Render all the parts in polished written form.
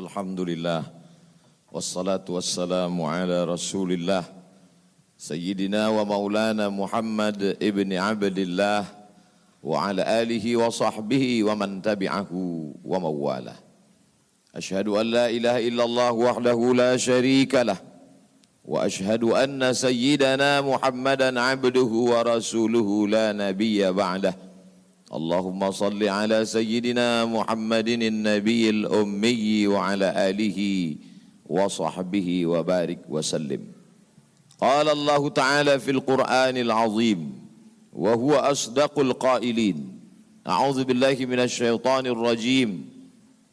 Alhamdulillah. Wassalatu wassalamu ala rasulillah. Sayyidina wa maulana Muhammad ibn Abdillah. Wa ala alihi wa sahbihi wa man tabi'ahu wa mawalah. Ashhadu an la ilaha illallah wahdahu la sharika lah. Wa ashhadu anna sayyidana Muhammadan abduhu wa rasuluhu la nabiyya ba'dah. Allahumma salli ala sayyidina Muhammadin an-nabiyil ummi wa ala alihi wa sahbihi wa barik wa sallim. Qala Allah Ta'ala fil Qur'anil azim wa huwa asdaqul qailin. A'udzu billahi minasy syaithanir rajim.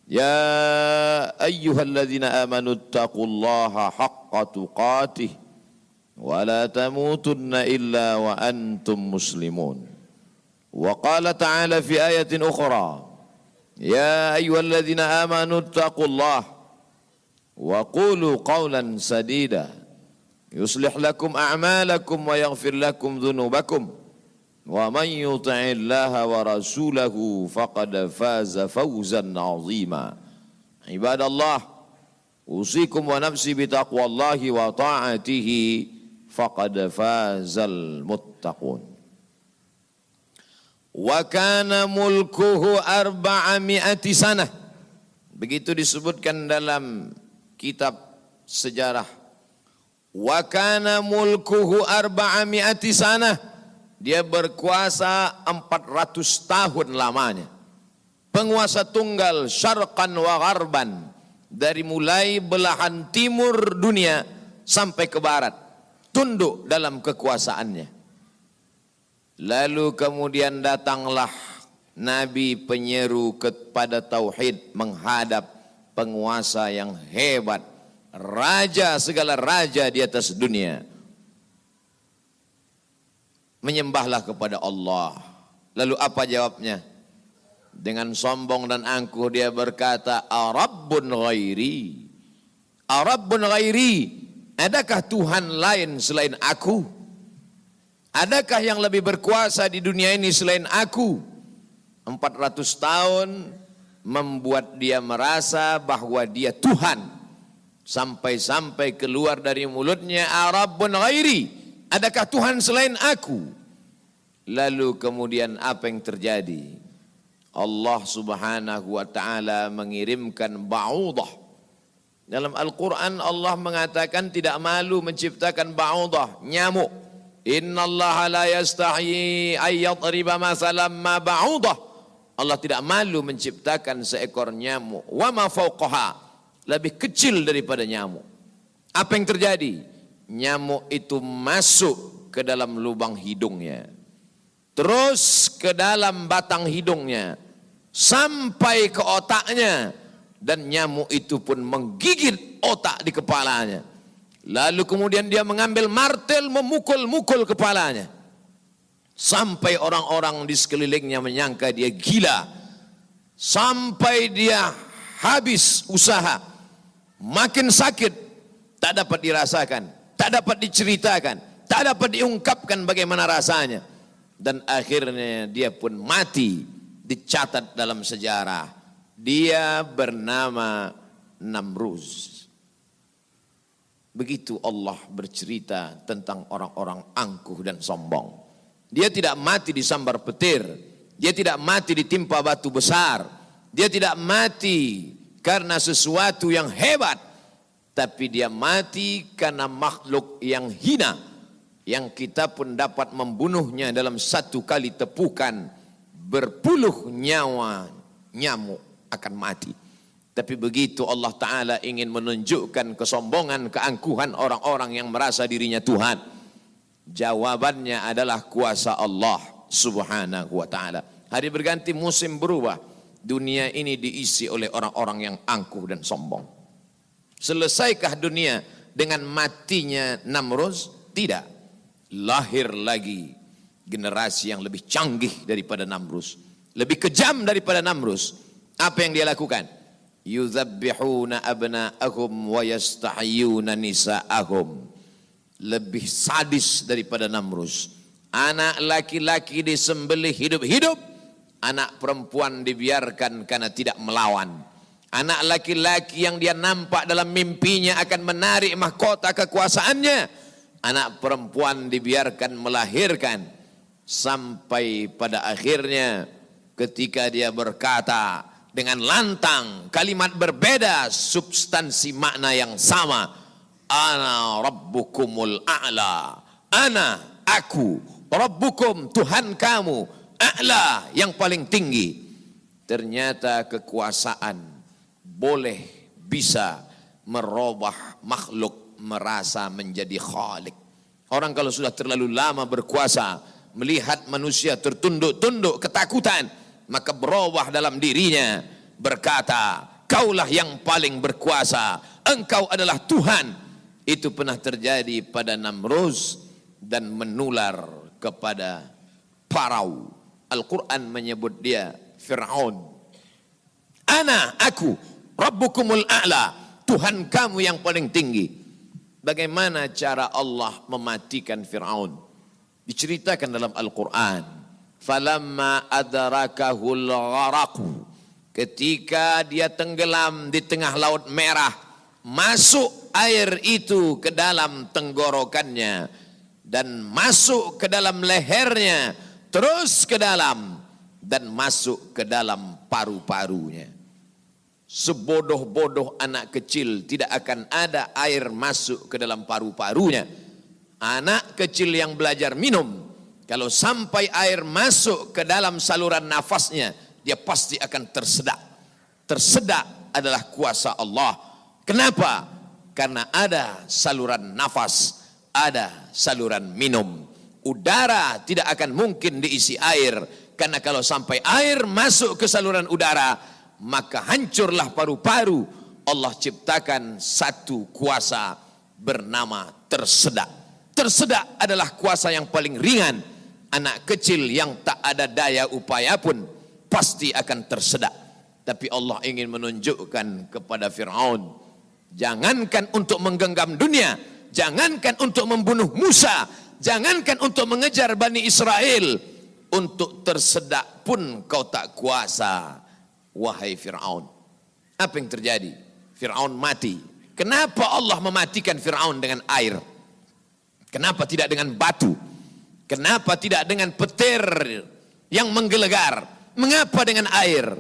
Ya ayyuhalladzina amanu taqullaha haqqa tuqatih wa la tamutunna illa wa antum muslimun. وقال تعالى في آية أخرى يا أيها الذين آمنوا اتقوا الله وقولوا قولا سديدا يصلح لكم أعمالكم ويغفر لكم ذنوبكم ومن يطع الله ورسوله فقد فاز فوزا عظيما عباد الله أوصيكم ونفسي بتقوى الله وطاعته فقد فاز المتقون. Wa kana mulkuhu 400 sanah. Begitu disebutkan dalam kitab sejarah. Wa kana mulkuhu 400 sanah. Dia berkuasa 400 tahun lamanya. Penguasa tunggal syarqan wa gharban. Dari mulai belahan timur dunia sampai ke barat. Tunduk dalam kekuasaannya. Lalu kemudian datanglah Nabi penyeru kepada tauhid menghadap penguasa yang hebat, raja segala raja di atas dunia. Menyembahlah kepada Allah. Lalu apa jawabnya? Dengan sombong dan angkuh dia berkata, Arabbun ghairi. Arabbun ghairi. Adakah Tuhan lain selain aku? Adakah yang lebih berkuasa di dunia ini selain aku? 400 tahun membuat dia merasa bahwa dia Tuhan. Sampai-sampai keluar dari mulutnya, Arabbun ghairi. Adakah Tuhan selain aku? Lalu kemudian apa yang terjadi? Allah subhanahu wa ta'ala mengirimkan ba'udah. Dalam Al-Quran Allah mengatakan tidak malu menciptakan ba'udah, nyamuk. Inna Allah la yastahi ayyadriba masalam ma ba'udah. Allah tidak malu menciptakan seekor nyamuk. Wa ma fauqaha. Lebih kecil daripada nyamuk. Apa yang terjadi? Nyamuk itu masuk ke dalam lubang hidungnya. Terus ke dalam batang hidungnya. Sampai ke otaknya. Dan nyamuk itu pun menggigit otak di kepalanya. Lalu kemudian dia mengambil martel memukul-mukul kepalanya. Sampai orang-orang di sekelilingnya menyangka dia gila. Sampai dia habis usaha. Makin sakit. Tak dapat dirasakan. Tak dapat diceritakan. Tak dapat diungkapkan bagaimana rasanya. Dan akhirnya dia pun mati. Dicatat dalam sejarah. Dia bernama Namruz. Begitu Allah bercerita tentang orang-orang angkuh dan sombong. Dia tidak mati disambar petir. Dia tidak mati ditimpa batu besar. Dia tidak mati karena sesuatu yang hebat. Tapi dia mati karena makhluk yang hina. Yang kita pun dapat membunuhnya dalam satu kali tepukan. Berpuluh nyawa nyamuk akan mati. Tapi begitu Allah Ta'ala ingin menunjukkan kesombongan, keangkuhan orang-orang yang merasa dirinya Tuhan. Jawabannya adalah kuasa Allah Subhanahu wa Ta'ala. Hari berganti musim berubah. Dunia ini diisi oleh orang-orang yang angkuh dan sombong. Selesaikah dunia dengan matinya Namruz? Tidak. Lahir lagi generasi yang lebih canggih daripada Namruz. Lebih kejam daripada Namruz. Apa yang dia lakukan? Yuzabbihuna abna'ahum wa yastahyuna nisa'ahum. Lebih sadis daripada Namruz. Anak laki-laki disembelih hidup-hidup. Anak perempuan dibiarkan karena tidak melawan. Anak laki-laki yang dia nampak dalam mimpinya akan menarik mahkota kekuasaannya. Anak perempuan dibiarkan melahirkan. Sampai pada akhirnya ketika dia berkata dengan lantang, kalimat berbeda, substansi makna yang sama. Ana rabbukumul a'la. Ana, aku, rabbukum, Tuhan kamu, a'la, yang paling tinggi. Ternyata kekuasaan boleh bisa merubah makhluk merasa menjadi khalik. Orang kalau sudah terlalu lama berkuasa, melihat manusia tertunduk-tunduk ketakutan, maka berubah dalam dirinya, berkata, kaulah yang paling berkuasa, engkau adalah Tuhan. Itu pernah terjadi pada Namruz dan menular kepada Parau. Al-Quran menyebut dia Fir'aun. Ana, aku, Rabbukumul a'la, Tuhan kamu yang paling tinggi. Bagaimana cara Allah mematikan Fir'aun? Diceritakan dalam Al-Quran. Falamma adrakahul gharaqu, ketika dia tenggelam di tengah laut merah, masuk air itu ke dalam tenggorokannya dan masuk ke dalam lehernya, terus ke dalam dan masuk ke dalam paru-parunya. Sebodoh-bodoh anak kecil tidak akan ada air masuk ke dalam paru-parunya. Anak kecil yang belajar minum, kalau sampai air masuk ke dalam saluran nafasnya, dia pasti akan tersedak. Tersedak adalah kuasa Allah. Kenapa? Karena ada saluran nafas, ada saluran minum. Udara tidak akan mungkin diisi air, karena kalau sampai air masuk ke saluran udara, maka hancurlah paru-paru. Allah ciptakan satu kuasa bernama tersedak. Tersedak adalah kuasa yang paling ringan. Anak kecil yang tak ada daya upaya pun pasti akan tersedak. Tapi Allah ingin menunjukkan kepada Fir'aun, jangankan untuk menggenggam dunia, jangankan untuk membunuh Musa, jangankan untuk mengejar Bani Israel, untuk tersedak pun kau tak kuasa. Wahai Fir'aun, apa yang terjadi? Fir'aun mati. Kenapa Allah mematikan Fir'aun dengan air? Kenapa tidak dengan batu? Kenapa tidak dengan petir yang menggelegar? Mengapa dengan air?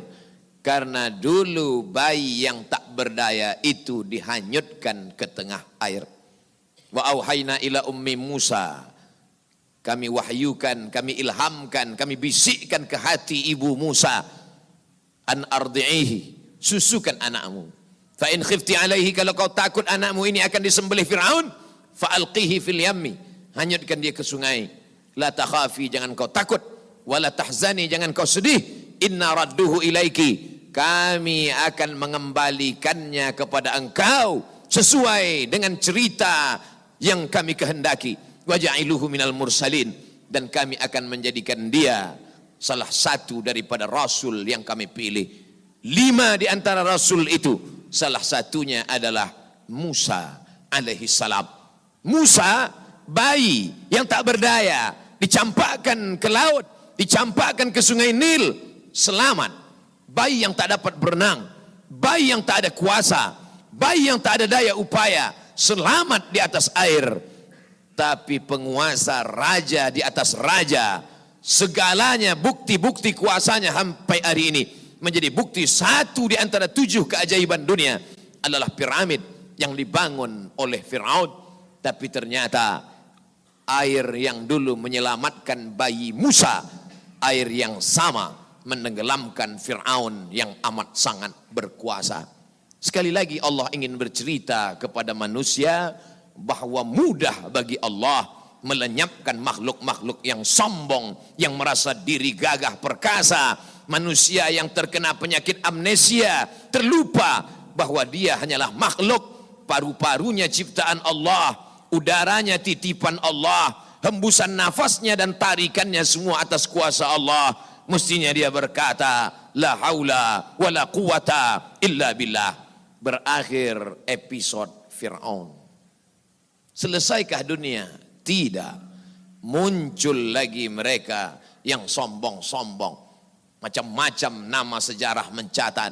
Karena dulu bayi yang tak berdaya itu dihanyutkan ke tengah air. Wa auhayna ila ummi Musa, kami wahyukan, kami ilhamkan, kami bisikkan ke hati ibu Musa, an ardi'ihi, susukan anakmu. Fa in khifti alaihi, kalau kau takut anakmu ini akan disembelih Fir'aun, fa alqihi fil yammi, hanyutkan dia ke sungai. La takhafi, jangan kau takut, wala tahzani, jangan kau sedih, inna radduhu ilaiki, kami akan mengembalikannya kepada engkau sesuai dengan cerita yang kami kehendaki. Wa ja'iluhu minal mursalin, dan kami akan menjadikan dia salah satu daripada rasul yang kami pilih. 5 di antara rasul itu, salah satunya adalah Musa alaihi salam. Musa, bayi yang tak berdaya, dicampakkan ke laut, dicampakkan ke sungai Nil, selamat. Bayi yang tak dapat berenang, bayi yang tak ada kuasa, bayi yang tak ada daya upaya, selamat di atas air. Tapi penguasa, raja di atas raja, segalanya bukti-bukti kuasanya sampai hari ini menjadi bukti. Satu di antara 7 keajaiban dunia adalah piramid yang dibangun oleh Fir'aun. Tapi ternyata air yang dulu menyelamatkan bayi Musa, air yang sama menenggelamkan Fir'aun yang amat sangat berkuasa. Sekali lagi Allah ingin bercerita kepada manusia bahwa mudah bagi Allah melenyapkan makhluk-makhluk yang sombong, yang merasa diri gagah perkasa, manusia yang terkena penyakit amnesia, terlupa bahwa dia hanyalah makhluk, paru-parunya ciptaan Allah, udaranya titipan Allah, hembusan nafasnya dan tarikannya semua atas kuasa Allah. Mestinya dia berkata, la haula wa la quwata illa billah. Berakhir episode Fir'aun. Selesaikah dunia? Tidak. Muncul lagi mereka yang sombong-sombong. Macam-macam nama sejarah mencatat.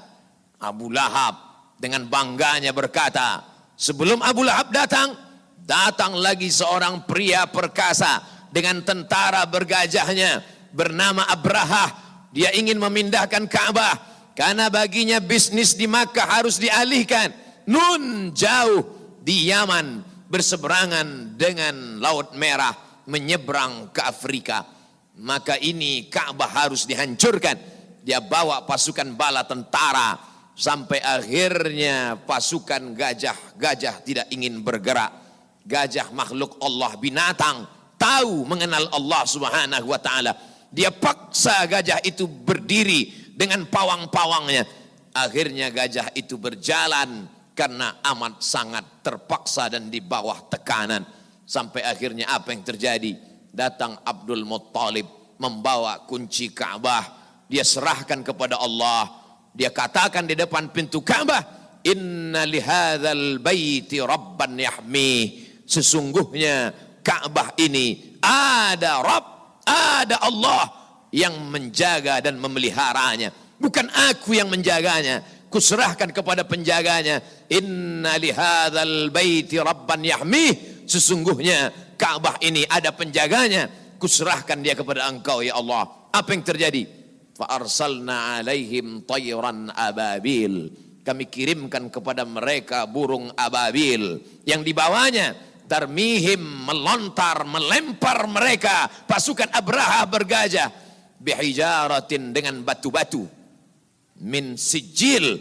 Abu Lahab dengan bangganya berkata, sebelum Abu Lahab datang lagi seorang pria perkasa dengan tentara bergajahnya bernama Abrahah. Dia ingin memindahkan Ka'bah karena baginya bisnis di Makkah harus dialihkan. Nun jauh di Yaman berseberangan dengan Laut Merah menyeberang ke Afrika. Maka ini Ka'bah harus dihancurkan. Dia bawa pasukan bala tentara. Sampai akhirnya pasukan gajah tidak ingin bergerak. Gajah makhluk Allah, binatang, tahu mengenal Allah Subhanahu wa ta'ala. Dia paksa gajah itu berdiri dengan pawang-pawangnya. Akhirnya gajah itu berjalan karena amat sangat terpaksa dan di bawah tekanan. Sampai akhirnya apa yang terjadi? Datang Abdul Muttalib membawa kunci Ka'bah. Dia serahkan kepada Allah. Dia katakan di depan pintu Ka'bah, inna lihadzal baiti rabban yahmi. Sesungguhnya Ka'bah ini ada Rabb, ada Allah yang menjaga dan memeliharanya. Bukan aku yang menjaganya, kuserahkan kepada penjaganya. Inna lihadzal baiti rabban yahmi. Sesungguhnya Ka'bah ini ada penjaganya, kuserahkan dia kepada engkau ya Allah. Apa yang terjadi? Fa'arsalna alaihim tayran ababil. Kami kirimkan kepada mereka burung ababil yang dibawanya tarmihim, melontar, melempar mereka pasukan Abraha bergajah bihijaratin, dengan batu-batu min sijil,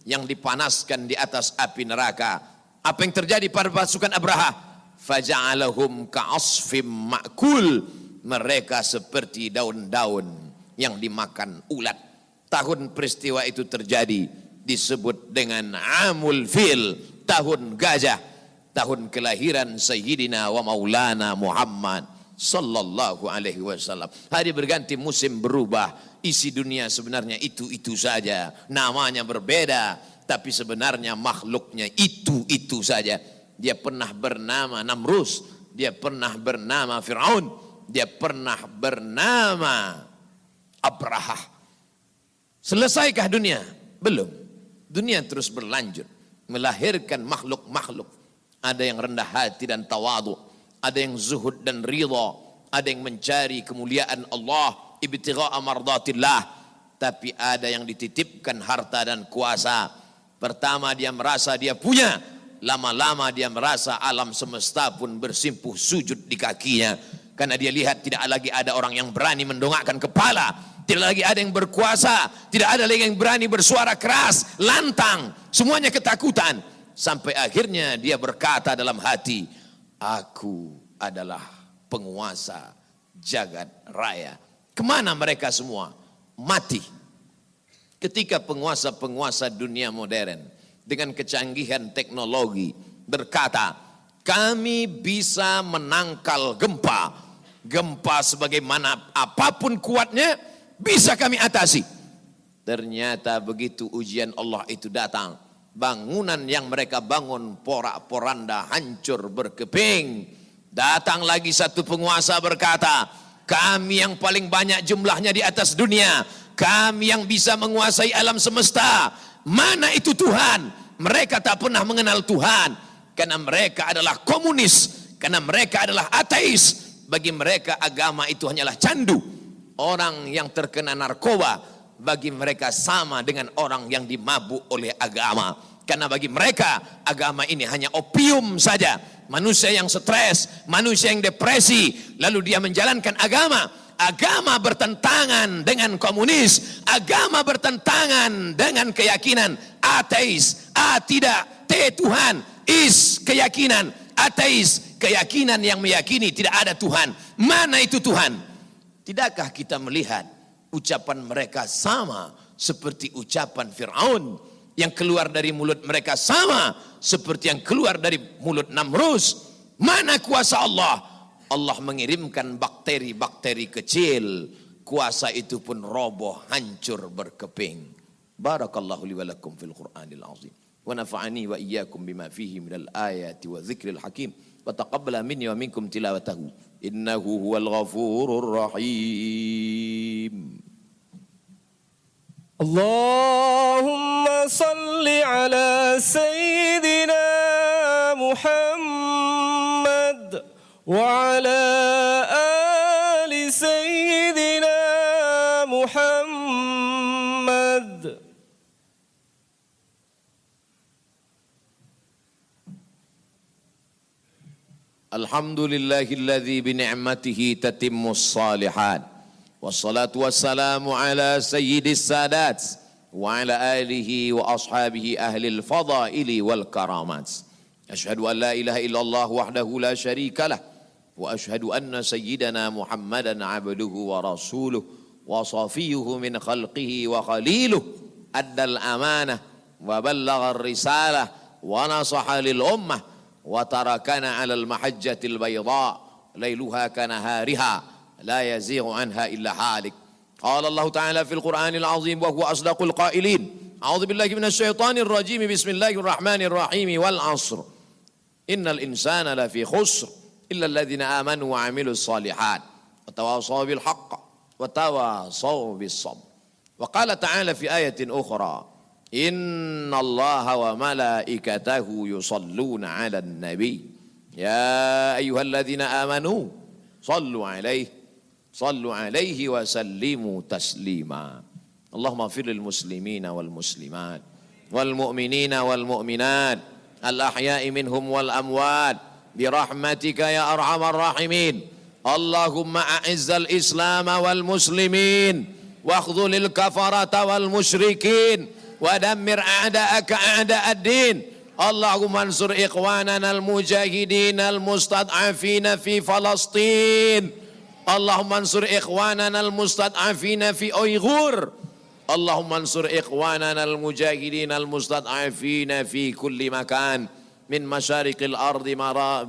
yang dipanaskan di atas api neraka. Apa yang terjadi pada pasukan Abraha? Faja'alahum ka'asfim ma'kul. Mereka seperti daun-daun yang dimakan ulat. Tahun peristiwa itu terjadi disebut dengan Amul Fil, tahun gajah, tahun kelahiran Sayyidina wa Maulana Muhammad sallallahu alaihi wasallam. Hari berganti, musim berubah, isi dunia sebenarnya itu-itu saja, namanya berbeda, tapi sebenarnya makhluknya itu-itu saja. Dia pernah bernama Namrus, dia pernah bernama Fir'aun, dia pernah bernama Abraha. Selesaikah dunia? Belum. Dunia terus berlanjut, melahirkan makhluk-makhluk. Ada yang rendah hati dan tawadu, ada yang zuhud dan ridha, ada yang mencari kemuliaan Allah, ibtigha'a mardatillah. Tapi ada yang dititipkan harta dan kuasa. Pertama dia merasa dia punya, lama-lama dia merasa alam semesta pun bersimpuh sujud di kakinya. Karena dia lihat tidak lagi ada orang yang berani mendongakkan kepala, tidak lagi ada yang berkuasa, tidak ada lagi yang berani bersuara keras, lantang, semuanya ketakutan. Sampai akhirnya dia berkata dalam hati, aku adalah penguasa jagat raya. Kemana mereka semua? Mati. Ketika penguasa-penguasa dunia modern dengan kecanggihan teknologi berkata, kami bisa menangkal gempa. Gempa sebagaimana apapun kuatnya bisa kami atasi. Ternyata begitu ujian Allah itu datang, bangunan yang mereka bangun porak-poranda, hancur berkeping. Datang lagi satu penguasa berkata, kami yang paling banyak jumlahnya di atas dunia, kami yang bisa menguasai alam semesta. Mana itu Tuhan? Mereka tak pernah mengenal Tuhan, karena mereka adalah komunis, karena mereka adalah ateis. Bagi mereka agama itu hanyalah candu. Orang yang terkena narkoba bagi mereka sama dengan orang yang dimabuk oleh agama. Karena bagi mereka agama ini hanya opium saja. Manusia yang stres, manusia yang depresi, lalu dia menjalankan agama. Agama bertentangan dengan komunis, agama bertentangan dengan keyakinan ateis. A tidak, T Tuhan, is keyakinan ateis, keyakinan yang meyakini tidak ada Tuhan. Mana itu Tuhan? Tidakkah kita melihat ucapan mereka sama seperti ucapan Fir'aun, yang keluar dari mulut mereka sama seperti yang keluar dari mulut Namrus? Mana kuasa Allah? Allah mengirimkan bakteri-bakteri kecil, kuasa itu pun roboh, hancur berkeping. Barakallahu li wa lakum fil Qur'anil azim. Wa nafa'ani wa iyyakum bima fihi minal ayati wa dzikril hakim. Wa taqabbala minni wa minkum tilawatahu. Innahu huwal ghafurur rahim. اللهم صل على سيدنا محمد وعلى آل سيدنا محمد. Alhamdulillahilladzi bini'matihi tatimmus salihat. Wassalatu wassalamu ala sayyidis sadat wa ala alihi wa ashabihi ahlil fadaili wal karamat. Asyhadu an la ilaha illallah wahdahu la syarika lah wa asyhadu anna sayyidana Muhammadan abduhu wa rasuluh wa safiyuhu min khalqihi wa khaliluh addal amanah wa ballagha risalah wa nasaha lil ummah wa tarakana 'alal mahajjatil bayda lailuha kanahariha la yazighu anha illa halik. Qala Allah Ta'ala fil Qur'anil azim wa huwa asdaqul qailin. A'udzu billahi minasy syaithanir rajim. Bismillahirrahmanirrahim. Wal 'ashr. Innal insana lafi khusr illa alladziina amanu wa 'amilus shalihat wa tawashaw bil haqq wa tawashaw bis sabr. Wa qala ta'ala fi ayatin ukhra. Inna Allaha wa malaikatahu yusalluna 'alan nabi ya ayyuhalladzina amanu sallu 'alaihi wa sallimu taslima. Allahumma ighfir lil muslimina wal muslimat wal mu'minina wal mu'minat al ahya'i minhum wal amwat bi rahmatika ya arhamar rahimin. Allahumma a'izzal islam wal muslimin wa akhdhulil kafarata wal musyrikin ودمر أعداءك أعداء الدين. اللهم انصر إخواننا المجاهدين المستضعفين في فلسطين. اللهم انصر إخواننا المستضعفين في أيغور. اللهم انصر إخواننا المجاهدين المستضعفين في كل مكان من مشارق الأرض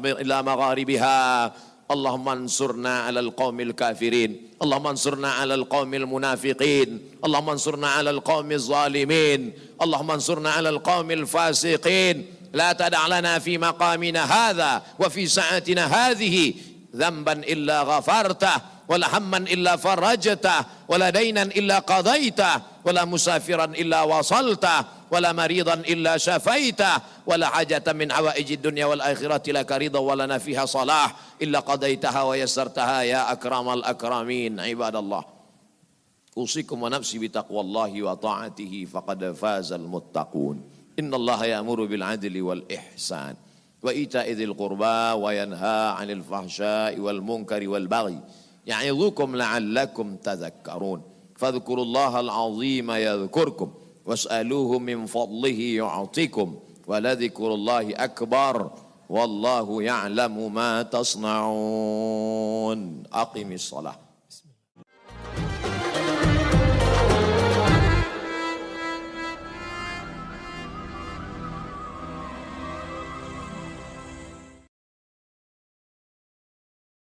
إلى مغاربها. اللهم انصرنا على القوم الكافرين. اللهم انصرنا على القوم المنافقين. اللهم انصرنا على القوم الظالمين. اللهم انصرنا على القوم الفاسقين. لا تدع لنا في مقامنا هذا وفي ساعتنا هذه ذنبا إلا غفرته ولا هما إلا فرجته ولا دينا إلا قضيته ولا مسافرا إلا وصلته ولا مريضا إلا شفيته ولا حاجة من حوائج الدنيا والآخرة لك رضا ولنا فيها صلاح إلا قضيتها ويسرتها يا أكرم الأكرمين. عباد الله أوصيكم ونفسي بتقوى الله وطاعته فقد فاز المتقون. إن الله يأمر بالعدل والإحسان وإيتاء ذي القربى وينهى عن الفحشاء والمنكر والبغي يعظكم لعلكم تذكرون. فاذكروا الله العظيم يذكركم واسألوه من فضله يعطيكم ولذكر الله أكبر والله يعلم ما تصنعون. أقم الصلاة.